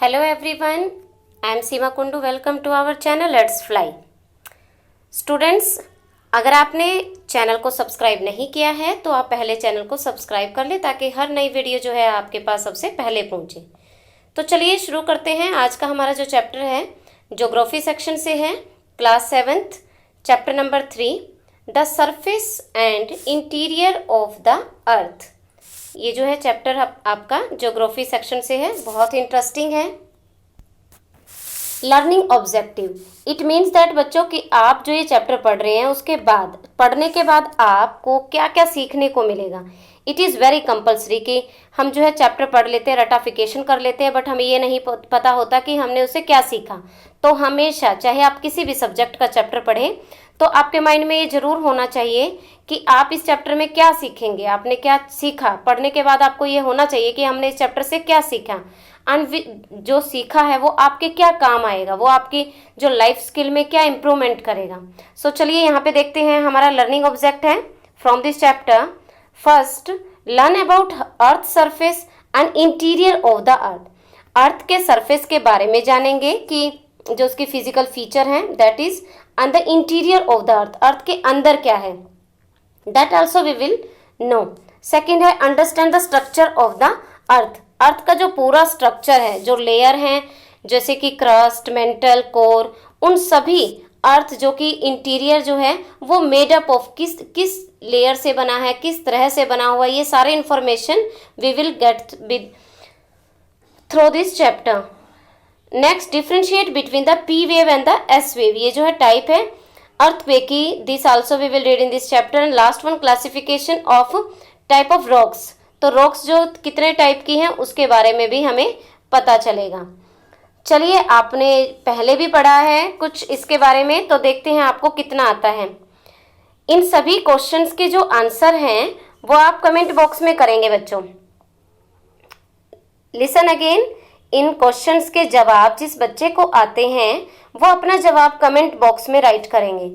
Hello everyone, I am Seema Kundu. Welcome to our channel Let's Fly. Students, अगर आपने channel को subscribe नहीं किया है तो आप पहले चैनल को सब्सक्राइब कर लें ताकि हर नई वीडियो जो है आपके पास सबसे पहले पहुंचे। तो चलिए शुरू करते हैं। आज का हमारा जो चैप्टर है ज्योग्राफी सेक्शन से है, class 7th, chapter number 3, the surface and interior of the अर्थ। ये जो है चैप्टर आपका ज्योग्राफी सेक्शन से है, बहुत इंटरेस्टिंग है। Learning objective, it means that बच्चों कि आप जो ये चैप्टर पढ़ रहे हैं उसके बाद पढ़ने के बाद आपको क्या क्या सीखने को मिलेगा। इट इज़ वेरी कंपल्सरी कि हम जो है चैप्टर पढ़ लेते हैं, रटाफिकेशन कर लेते हैं, बट हमें ये नहीं पता होता कि हमने उससे क्या सीखा। तो हमेशा चाहे आप किसी भी सब्जेक्ट का चैप्टर पढ़ें तो आपके माइंड में ये ज़रूर होना चाहिए कि आप इस चैप्टर में क्या सीखेंगे, आपने क्या सीखा। पढ़ने के बाद आपको ये होना चाहिए कि हमने इस चैप्टर से क्या सीखा, एंड जो सीखा है वो आपके क्या काम आएगा, वो आपकी जो लाइफ स्किल में क्या इम्प्रूवमेंट करेगा। सो चलिए यहाँ पे देखते हैं, हमारा लर्निंग ऑब्जेक्ट है from this chapter. First, learn about earth surface and interior of the earth. Earth के सरफेस के बारे में जानेंगे कि जो उसकी फिजिकल फीचर हैं, that is, and the interior of the earth, earth के अंदर क्या है, that also we will know. Second है understand the structure of the earth. Earth का जो पूरा स्ट्रक्चर है, जो लेयर हैं जैसे कि क्रस्ट, मेंटल, कोर, उन सभी अर्थ जो कि इंटीरियर जो है वो मेड अप ऑफ किस लेयर से बना है, किस तरह से बना हुआ है, ये सारे information we will get with through this chapter. Next, differentiate between the P wave and the S wave. ये जो है टाइप है अर्थ वे की, this also we will read in this chapter. And last one, classification of type of rocks. तो rocks जो कितने type की हैं उसके बारे में भी हमें पता चलेगा। चलिए, आपने पहले भी पढ़ा है कुछ इसके बारे में, तो देखते हैं आपको कितना आता है। इन सभी क्वेश्चंस के जो आंसर हैं वो आप कमेंट बॉक्स में करेंगे बच्चों। लिसन अगेन, इन क्वेश्चंस के जवाब जिस बच्चे को आते हैं वो अपना जवाब कमेंट बॉक्स में राइट करेंगे।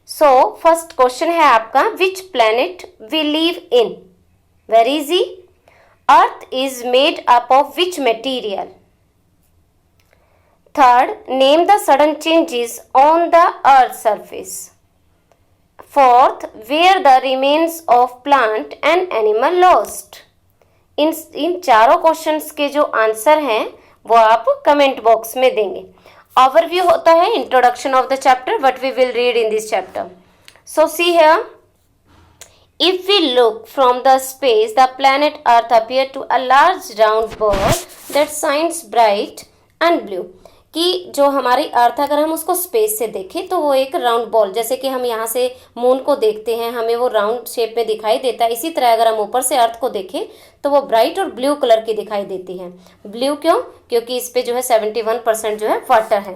सो फर्स्ट क्वेश्चन है आपका, which planet we live in. Very easy, earth is made up of which material. Third, name the sudden changes on the earth surface. Fourth, where the remains of plant and animal lost. इन चारों questions के जो answer हैं वो आप comment box में देंगे। Overview होता है introduction of the chapter, what we will read in this chapter. So see here, if we look from the space, the planet Earth appear to a large round ball that shines bright and blue। कि जो हमारी अर्थ अगर हम उसको space से देखें तो वो एक राउंड बॉल, जैसे कि हम यहाँ से मून को देखते हैं हमें वो राउंड शेप में दिखाई देता है, इसी तरह अगर हम ऊपर से अर्थ को देखें तो वो ब्राइट और ब्लू कलर की दिखाई देती है। ब्लू क्यों? क्योंकि इस पे जो है 71% जो है वाटर है।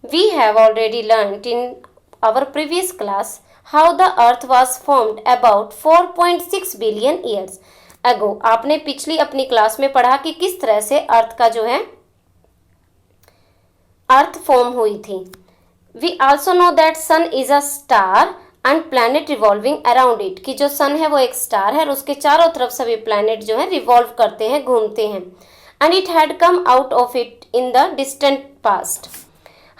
We have already learned in our previous class how the earth was formed about 4.6 billion years ago। आपने पिछली अपनी क्लास में पढ़ा कि किस तरह से अर्थ का जो है अर्थ फॉर्म हुई थी। We also know that sun is a star and planet revolving around it, कि जो सन है वो एक स्टार है और उसके चारों तरफ सभी प्लैनेट जो है रिवॉल्व करते हैं, घूमते हैं। And it had come out of it in the distant past।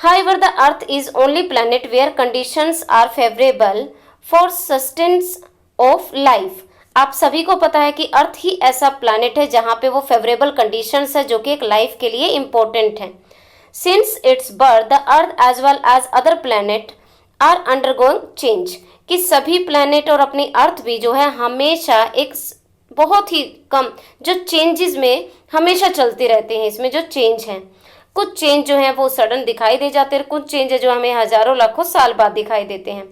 However, the Earth is only planet where conditions are favorable for sustenance of life। आप सभी को पता है कि अर्थ ही ऐसा प्लैनेट है जहाँ पे वो फेवरेबल कंडीशंस है जो कि एक लाइफ के लिए इम्पोर्टेंट है। Since its birth, the Earth as well as other planet are undergoing change। कि सभी प्लैनेट और अपनी अर्थ भी जो है हमेशा एक बहुत ही कम जो चेंजेस में हमेशा चलते रहते हैं। इसमें जो चेंज है, कुछ चेंज जो है वो सडन दिखाई दे जाते हैं, कुछ चेंज है जो हमें हजारों लाखों साल बाद दिखाई देते हैं।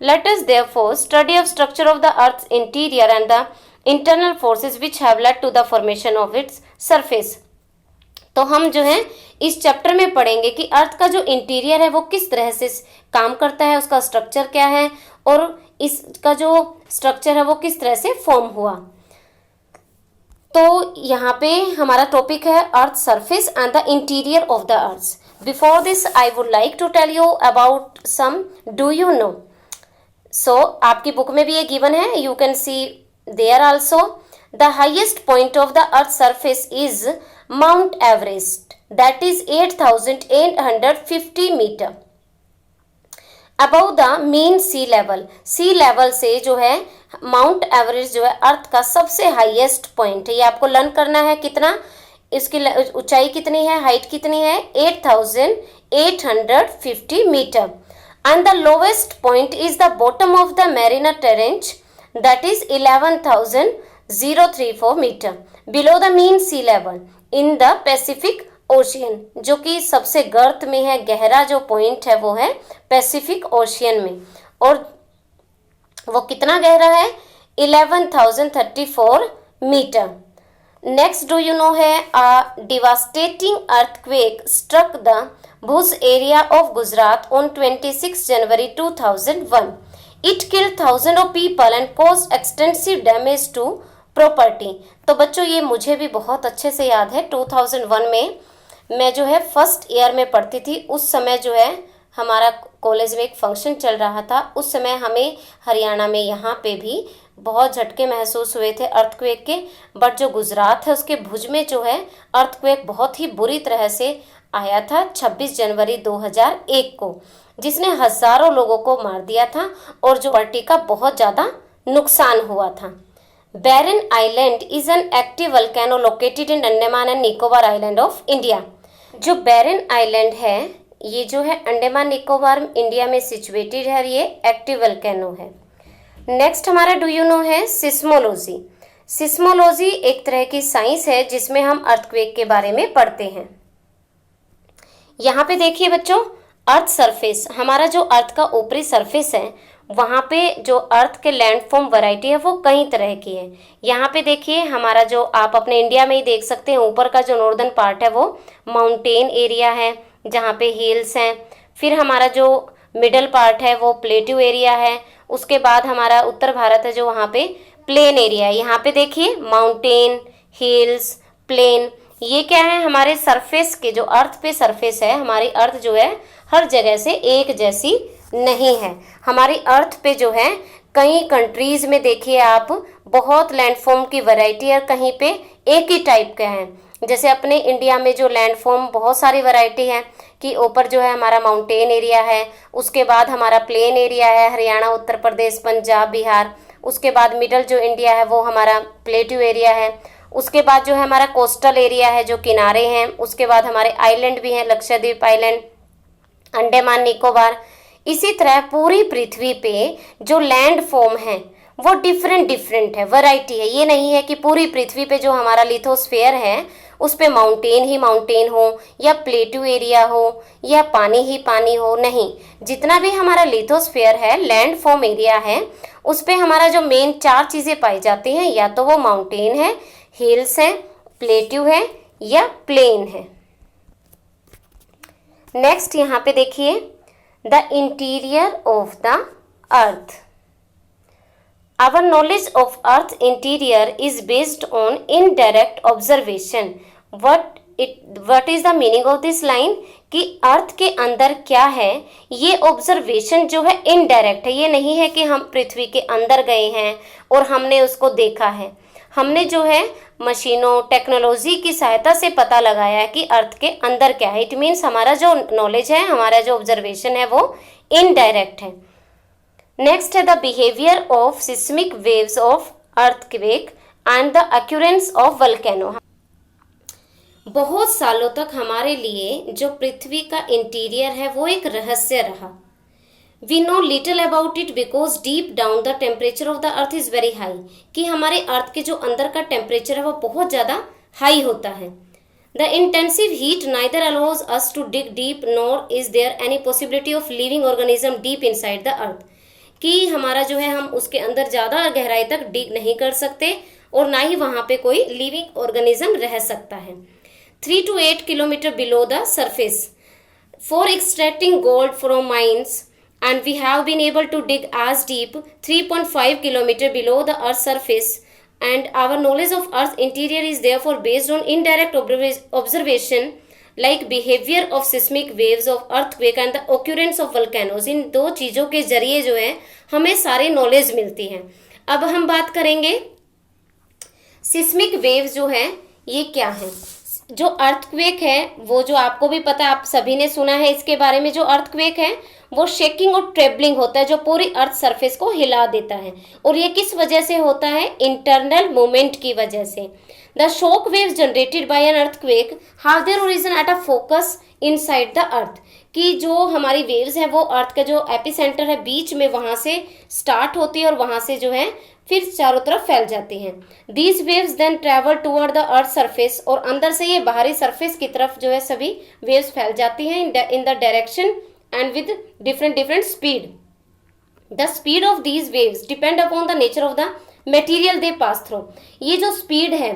Let us therefore study of structure of the earth interior and the internal forces which have led to the formation of its surface. तो हम जो है इस चैप्टर में पढ़ेंगे कि अर्थ का जो इंटीरियर है वो किस तरह से काम करता है, उसका स्ट्रक्चर क्या है और इसका जो स्ट्रक्चर है वो किस तरह से फॉर्म हुआ। तो यहाँ पे हमारा टॉपिक है earth surface and the interior of the earth. Before this I would like to tell you about some do you know. So आपकी बुक में भी ये गिवन है, you can see there also. The highest point of the earth surface is Mount Everest. That is 8,850 metre above the mean sea level से जो है mount Everest जो है अर्थ का सबसे हाईएस्ट पॉइंट है। ये आपको लर्न करना है कितना, इसकी ऊंचाई कितनी है, हाइट कितनी है, 8,850 metre. And the lowest point is the bottom of the Mariana trench that is 11,034 metre below the mean sea level in the Pacific ocean, जो कि सबसे गर्त में है, गहरा जो पॉइंट है वो है पैसिफिक ओशियन में। और वो कितना गहरा है, 11,034 metre. Next do you know है devastating earthquake struck the Bhuj area of Gujarat on 26 January 2001. It killed thousands of people and caused extensive damage to property. तो बच्चों ये मुझे भी बहुत अच्छे से याद है, 2001 में मैं जो है फर्स्ट ईयर में पढ़ती थी। उस समय जो है हमारा कॉलेज में एक फंक्शन चल रहा था। उस समय हमें हरियाणा में यहाँ पे भी बहुत झटके महसूस हुए थे अर्थक्वेक के। बट जो गुजरात है उसके भुज में जो है अर्थक्वेक बहुत ही बुरी तरह से आया था 26 जनवरी 2001 को, जिसने हजारों लोगों को मार दिया था और जो प्रॉपर्टी का बहुत ज़्यादा नुकसान हुआ था। Barren Island is an active volcano located in Andaman and Nicobar Island of India. जो बैरन आइलैंड है ये जो है अंडमान निकोबार इंडिया में सिचुएटेड है, ये एक्टिव वल्केनो है। नेक्स्ट हमारा डू यू नो है सिस्मोलॉजी। सिस्मोलॉजी एक तरह की साइंस है जिसमें हम अर्थक्वेक के बारे में पढ़ते हैं। यहाँ पे देखिए बच्चों, अर्थ सरफेस, हमारा जो अर्थ का ऊपरी सरफेस है वहाँ पे जो अर्थ के लैंडफॉर्म वैरायटी है वो कई तरह की है। यहाँ पे देखिए हमारा जो आप अपने इंडिया में ही देख सकते हैं, ऊपर का जो नॉर्दर्न पार्ट है वो माउंटेन एरिया है जहाँ पे हिल्स हैं। फिर हमारा जो मिडल पार्ट है वो प्लेट्यू एरिया है। उसके बाद हमारा उत्तर भारत है जो वहाँ पे प्लेन एरिया है। यहाँ पे देखिए माउंटेन, हिल्स, प्लेन, ये क्या है हमारे सरफेस के, जो अर्थ पे सरफेस है, हमारी अर्थ जो है हर जगह से एक जैसी नहीं है। हमारी अर्थ पे जो है कई कंट्रीज में देखिए आप बहुत लैंडफॉर्म की वैरायटी है, कहीं पे एक ही टाइप के हैं। जैसे अपने इंडिया में जो लैंडफॉर्म बहुत सारी वैरायटी है कि ऊपर जो है हमारा माउंटेन एरिया है, उसके बाद हमारा प्लेन एरिया है, हरियाणा, उत्तर प्रदेश, पंजाब, बिहार। उसके बाद मिडल जो इंडिया है वो हमारा प्लेट्यू एरिया है। उसके बाद जो है हमारा कोस्टल एरिया है जो किनारे हैं। उसके बाद हमारे आइलैंड भी हैं, लक्षद्वीप आइलैंड, अंडमान निकोबार। इसी तरह पूरी पृथ्वी पे जो लैंड फॉर्म है वो डिफरेंट है, वैरायटी है। ये नहीं है कि पूरी पृथ्वी पे जो हमारा लिथोस्फेयर है उस पे माउंटेन ही माउंटेन हो या प्लेट्यू एरिया हो या पानी ही पानी हो, नहीं। जितना भी हमारा लिथोस्फेयर है, लैंड फॉर्म एरिया है, उस पे हमारा जो मेन 4 चीज़ें पाई जाती हैं, या तो वो माउंटेन है, हिल्स है, प्लेट्यू है या प्लेन है। नेक्स्ट यहाँ पे देखिए the interior of the earth. Our knowledge of Earth interior is based on indirect observation. What is the meaning of this line? कि अर्थ के अंदर क्या है, ये ऑब्जर्वेशन जो है इनडायरेक्ट है। ये नहीं है कि हम पृथ्वी के अंदर गए हैं और हमने उसको देखा है। हमने जो है मशीनों, टेक्नोलॉजी की सहायता से पता लगाया है कि अर्थ के अंदर क्या है। इट मीन्स हमारा जो नॉलेज है, हमारा जो ऑब्जर्वेशन है वो इनडायरेक्ट है। नेक्स्ट है the behaviour of seismic waves of earthquake and the occurrence of volcano. बहुत सालों तक हमारे लिए जो पृथ्वी का इंटीरियर है वो एक रहस्य रहा। We know little about it because deep down the temperature of the earth is very high. कि हमारे अर्थ के जो अंदर का टेम्परेचर है वो बहुत ज़्यादा हाई होता है। The intensive heat neither allows us to dig deep nor is there any possibility of living organism deep inside the earth. कि हमारा जो है हम उसके अंदर ज़्यादा गहराई तक डिग नहीं कर सकते और ना ही वहाँ पे कोई लिविंग ऑर्गेनिज्म रह सकता है। 3 to 8 kilometre below the surface for extracting gold from mines and we have been able to dig as deep 3.5 kilometer below the earth's surface, and our knowledge of earth's interior is therefore based on indirect observation like behavior of seismic waves of earthquake and the occurrence of volcanoes। इन दो चीज़ों के जरिए जो है हमें सारी knowledge मिलती है। अब हम बात करेंगे सिस्मिक वेव्स जो है ये क्या है। जो अर्थक्वेक है वो जो आपको भी पता, आप सभी ने सुना है इसके बारे में, जो अर्थक्वेक है वो शेकिंग और ट्रेबलिंग होता है जो पूरी अर्थ सरफेस को हिला देता है। और ये किस वजह से होता है? इंटरनल मूवमेंट की वजह से। The shock waves generated by an earthquake have their origin at a focus inside the earth, कि जो हमारी वेव्स है वो अर्थ का जो एपिसेंटर है बीच में, वहां से स्टार्ट होती है और वहां से जो है फिर चारों तरफ फैल जाती हैं। These waves then travel toward the earth surface, और अंदर से ये बाहरी सरफेस की तरफ जो है सभी वेव्स फैल जाती हैं in the direction and with different speed. The speed of these waves depend upon the nature of the material they pass through. ये जो स्पीड है,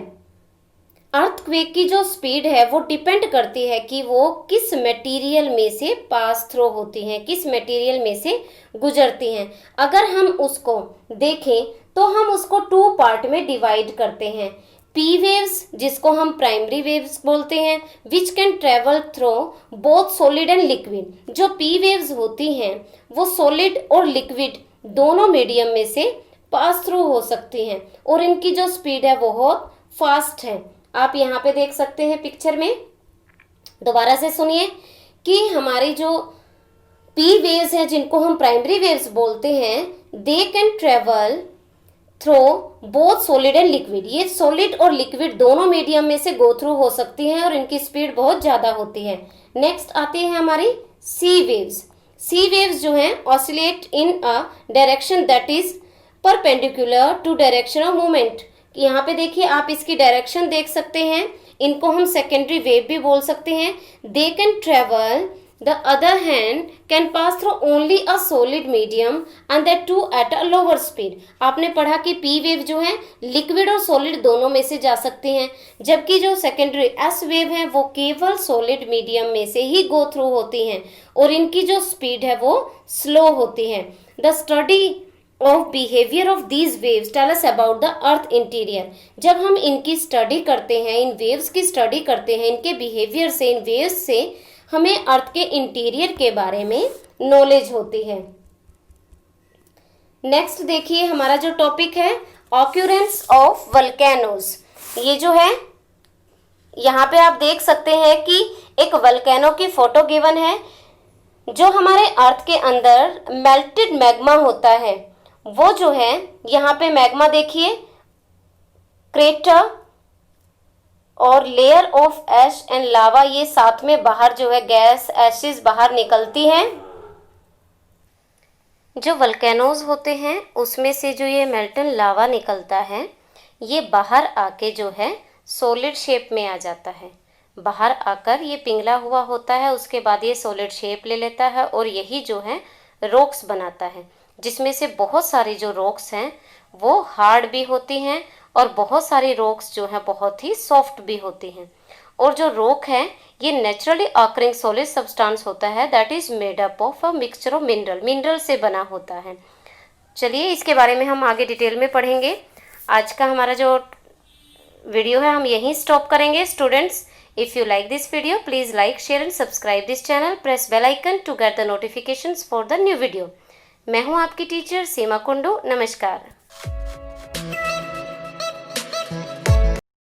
अर्थक्वेक की जो स्पीड है वो डिपेंड करती है कि वो किस मटेरियल में से पास थ्रू होती हैं, किस मटेरियल में से गुजरती हैं। अगर हम उसको देखें तो हम उसको 2 पार्ट में डिवाइड करते हैं। पी वेव्स, जिसको हम प्राइमरी वेव्स बोलते हैं, which can travel through both solid and liquid. जो पी वेव्स होती हैं वो सॉलिड और लिक्विड दोनों मीडियम में से पास थ्रू हो सकती हैं, और इनकी जो स्पीड है वो बहुत फास्ट है। आप यहाँ पे देख सकते हैं पिक्चर में, दोबारा से सुनिए कि हमारी जो पी वेव्स हैं जिनको हम प्राइमरी वेव्स बोलते हैं, they can travel through both solid and liquid. ये सॉलिड और लिक्विड दोनों मीडियम में से गो थ्रू हो सकती हैं और इनकी स्पीड बहुत ज्यादा होती है। नेक्स्ट आती है हमारी सी वेव्स। सी वेव्स जो हैं oscillate in a direction that is perpendicular to direction of movement. यहाँ पे देखिए आप इसकी डायरेक्शन देख सकते हैं, इनको हम सेकेंडरी वेव भी बोल सकते हैं। They can travel the other hand can pass through only a solid medium and that too at a lower speed. आपने पढ़ा कि पी वेव जो है लिक्विड और सॉलिड दोनों में से जा सकती हैं, जबकि जो सेकेंडरी एस वेव है वो केवल सॉलिड मीडियम में से ही गो थ्रू होती हैं और इनकी जो स्पीड है वो स्लो होती है। The study of behaviour of these waves tell us about the earth interior. जब हम इनकी स्टडी करते हैं, इन वेव्स की स्टडी करते हैं, इनके बिहेवियर से, इन वेव्स से हमें अर्थ के इंटीरियर के बारे में नॉलेज होती है। नेक्स्ट देखिए हमारा जो टॉपिक है, ऑक्यूरेंस ऑफ वल्केनोज। ये जो है यहाँ पे आप देख सकते हैं कि एक वल्केनो की फोटो गिवन है। जो हमारे अर्थ के अंदर मेल्टेड मैग्मा होता है वो जो है, यहाँ पे मैग्मा देखिए, क्रेटर और लेयर ऑफ एश एंड लावा, ये साथ में बाहर जो है गैस एशेस बाहर निकलती हैं। जो वल्केनोज होते हैं उसमें से जो ये मेल्टन लावा निकलता है ये बाहर आके जो है सॉलिड शेप में आ जाता है। बाहर आकर ये पिघला हुआ होता है, उसके बाद ये सॉलिड शेप ले लेता है और यही जो है रॉक्स बनाता है, जिसमें से बहुत सारी जो रॉक्स हैं वो हार्ड भी होती हैं और बहुत सारी रॉक्स जो है बहुत ही सॉफ्ट भी होती हैं। और जो रॉक है ये नेचुरली ऑकरिंग सॉलिड सब्सटेंस होता है that is made up of a mixture of mineral से बना होता है। चलिए इसके बारे में हम आगे डिटेल में पढ़ेंगे। आज का हमारा जो वीडियो है हम यहीं स्टॉप करेंगे। Students, if you like this video please like, share and subscribe this channel, press bell icon to get the notifications for the new video. मैं हूँ आपकी टीचर सीमा कुंडू। नमस्कार।